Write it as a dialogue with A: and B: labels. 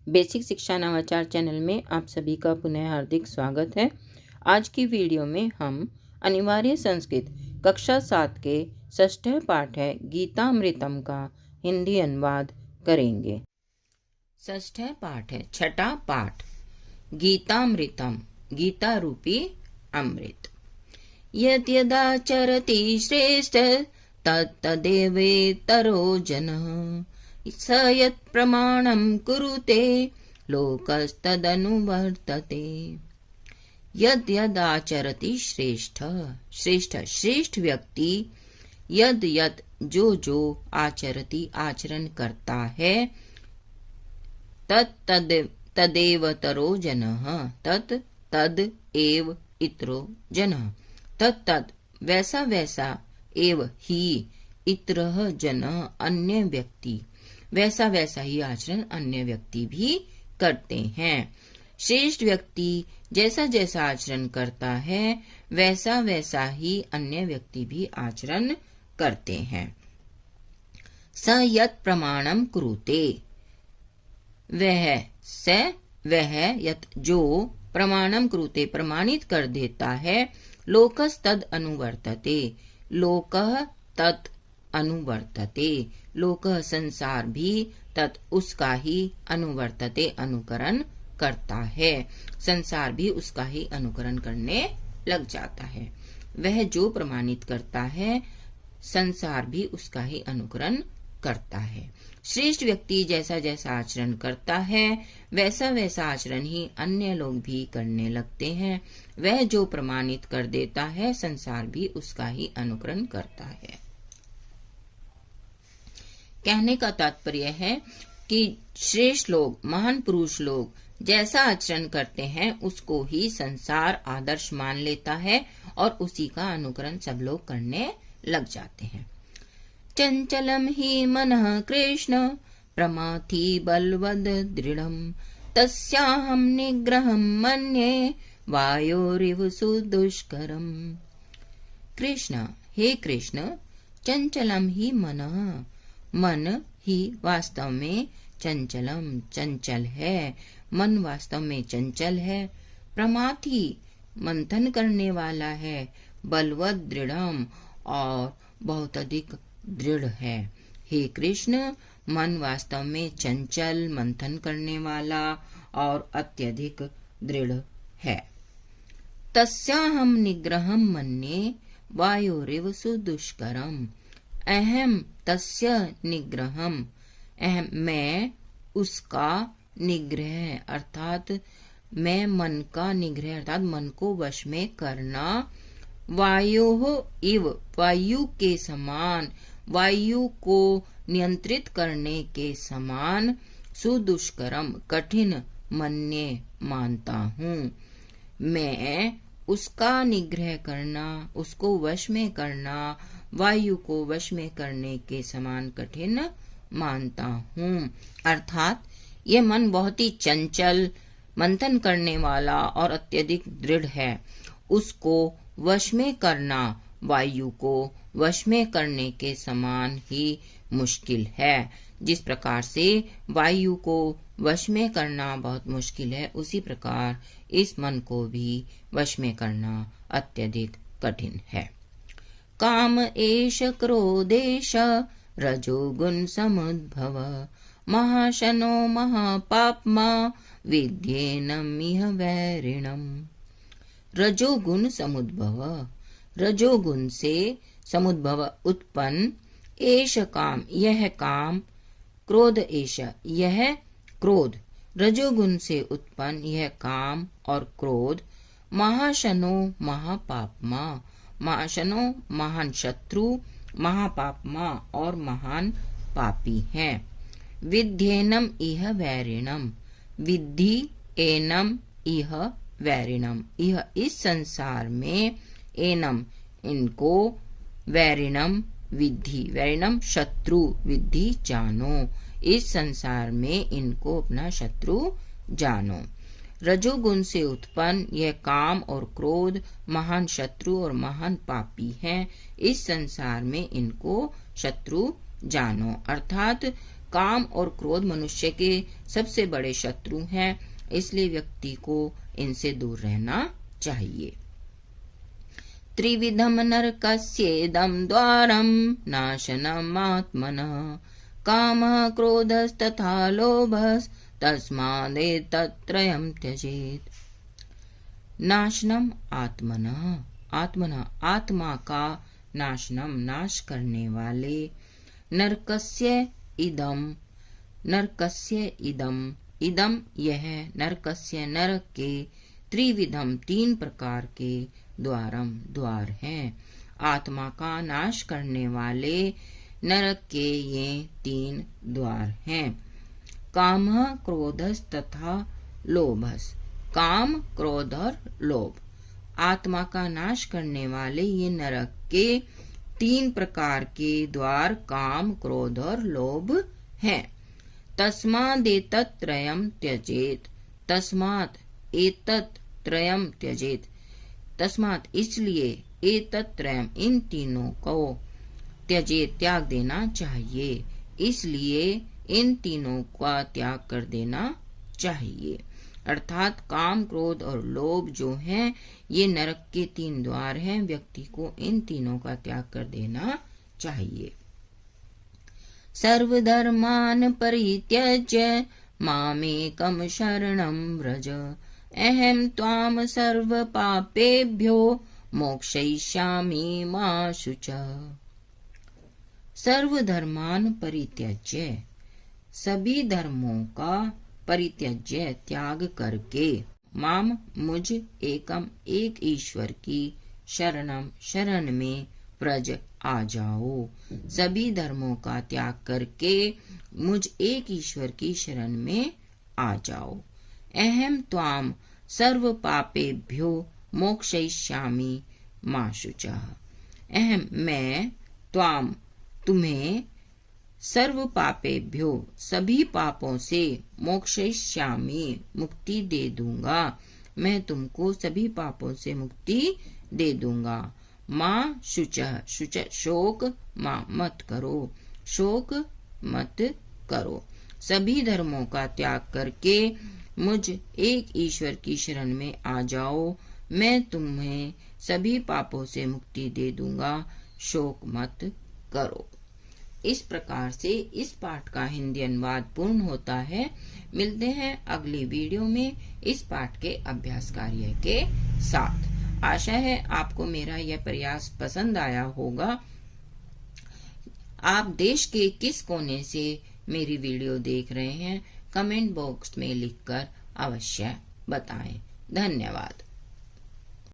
A: Basic शिक्षा नवाचार channel में आप सभी का पुनः हार्दिक स्वागत है। आज की वीडियो में हम अनिवार्य संस्कृत कक्षा 7 के 6ठ पाठ है गीतामृतम का हिंदी अनुवाद करेंगे। 6ठ पाठ है, छठा पाठ गीतामृतम, गीता रूपी अमृत। यद्यदाचरति श्रेष्ठ तत्तदेवेतरो जनः स यत् प्रमाणं कुरुते लोकस्तदनुवर्तते। यद यद आचरति श्रेष्ठ, श्रेष्ठ व्यक्ति, यद यद जो आचरति आचरण करता है, तदेवतरो जनः, तद एव इतरो जनः, तद वैसा एव ही इतरः जनः अन्य व्यक्ति, वैसा ही आचरण अन्य व्यक्ति भी करते हैं। श्रेष्ठ व्यक्ति जैसा आचरण करता है वैसा ही अन्य व्यक्ति भी आचरण करते हैं। स यत् प्रमाणम कुरुते, वह यत् जो प्रमाणम कुरुते प्रमाणित कर देता है, लोकस्तद अनुवर्तते, लोकः तत् अनुवर्तते, लोक संसार भी तत् उसका ही अनुवर्तते अनुकरण करता है, संसार भी उसका ही अनुकरण करने लग जाता है। वह जो प्रमाणित करता है संसार भी उसका ही अनुकरण करता है। श्रेष्ठ व्यक्ति जैसा आचरण करता है वैसा आचरण ही अन्य लोग भी करने लगते हैं। वह जो प्रमाणित कर देता है संसार भी उसका ही अनुकरण करता है। कहने का तात्पर्य है कि श्रेष्ठ लोग, महान पुरुष लोग जैसा आचरण करते हैं उसको ही संसार आदर्श मान लेता है और उसी का अनुकरण सब लोग करने लग जाते हैं। चंचलम ही मनः कृष्ण प्रमाथि बलवद दृढ़म तस्याहं निग्रहं मन्ये वायोरिव सुदुष्करम। कृष्ण, हे कृष्ण, चंचलम ही मनः, मन ही वास्तव में चंचल है, मन वास्तव में चंचल है। प्रमाथि मंथन करने वाला है, बलवत दृढ़म और बहुत अधिक दृढ़ है। हे कृष्ण, मन वास्तव में चंचल, मंथन करने वाला और अत्यधिक दृढ़ है। तस्याहं निग्रहं मन्ये वायोरिव सुदुष्करम। अहम तस्य निग्रहम, अहम मैं उसका निग्रह अर्थात मैं मन का निग्रह अर्थात मन को वश में करना, वायोः इव वायु के समान, वायु को नियंत्रित करने के समान, सुदुष्करम कठिन मन्ये मानता हूँ। मैं उसका निग्रह करना, उसको वश में करना, वायु को वश में करने के समान कठिन मानता हूँ। अर्थात ये मन बहुत ही चंचल, मंथन करने वाला और अत्यधिक दृढ़ है। उसको वश में करना वायु को वश में करने के समान ही मुश्किल है। जिस प्रकार से वायु को वश में करना बहुत मुश्किल है, उसी प्रकार इस मन को भी वश में करना अत्यधिक कठिन है। काम एष क्रोधेश रजोगुण समुद्भव महाशनो महापाप्मा विद्येनमिह वैरिणम। रजोगुण समुद्भव, रजोगुण से समुद्भव उत्पन्न, एष काम यह काम, क्रोध एष यह क्रोध, रजोगुण से उत्पन्न यह काम और क्रोध, महाशनो महापाप्मा, महाशनो महान शत्रु, महापाप्मा और महान पापी हैं। विद्येनम इह वैरिणम, विद्धि एनम इह वैरिणम, यह इस संसार में, एनम इनको, वैरिणम विद्धि, वैरिणम शत्रु, विद्धि जानो, इस संसार में इनको अपना शत्रु जानो। रजोगुण से उत्पन्न यह काम और क्रोध महान शत्रु और महान पापी हैं। इस संसार में इनको शत्रु जानो, अर्थात काम और क्रोध मनुष्य के सबसे बड़े शत्रु हैं, इसलिए व्यक्ति को इनसे दूर रहना चाहिए। त्रिविधम नरकस्येदं द्वारम नाशनम आत्मनः कामः क्रोधस्तथा लोभस् तस्मादेतत्त्रयं त्यजेत्। नाशनम आत्मनः आत्मा का नाशनम नाश करने वाले, नरकस्य इदम यह, नरकस्य नरक के, त्रिविधम तीन प्रकार के, द्वार हैं। आत्मा का नाश करने वाले नरक के ये तीन द्वार हैं। काम क्रोधस तथा लोभस, काम क्रोध और लोभ। आत्मा का नाश करने वाले ये नरक के तीन प्रकार के द्वार काम क्रोध और लोभ हैं। तस्मादेतत्त्रयं त्यजेत, तस्मात् एतत्त्रयं त्यजेत, तस्मात् इसलिए, एतत्त्रयं इन तीनों को, त्यजेत त्याग देना चाहिए, इसलिए इन तीनों का त्याग कर देना चाहिए। अर्थात काम क्रोध और लोभ जो हैं ये नरक के तीन द्वार हैं, व्यक्ति को इन तीनों का त्याग कर देना चाहिए। सर्वधर्मान् परित्यज्य मामेकं शरणं व्रज अहं त्वां सर्वपापेभ्यो मोक्षयिष्यामि मा शुचः। सर्वधर्मान् परित्यज्य, सभी धर्मों का परित्यज्य त्याग करके, माम मुझ, एकम एक ईश्वर की, शरण में, व्रज आ जाओ। सभी धर्मों का त्याग करके मुझ एक ईश्वर की शरण में आ जाओ। अहम त्वाम सर्व पापेभ्यो मोक्षयिष्यामि मा शुचः। अहम मैं, त्वाम तुम्हें, सर्व पापेभ्यो सभी पापों से, मोक्षयिष्यामि मुक्ति दे दूंगा, मैं तुमको सभी पापों से मुक्ति दे दूंगा। माँ शुचः, शुच शोक, माँ मत करो, शोक मत करो। सभी धर्मों का त्याग करके मुझ एक ईश्वर की शरण में आ जाओ, मैं तुम्हें सभी पापों से मुक्ति दे दूंगा, शोक मत करो। इस प्रकार से इस पाठ का हिंदी अनुवाद पूर्ण होता है। मिलते हैं अगली वीडियो में इस पाठ के अभ्यास कार्य के साथ। आशा है आपको मेरा यह प्रयास पसंद आया होगा। आप देश के किस कोने से मेरी वीडियो देख रहे हैं, कमेंट बॉक्स में लिखकर अवश्य बताएं। धन्यवाद।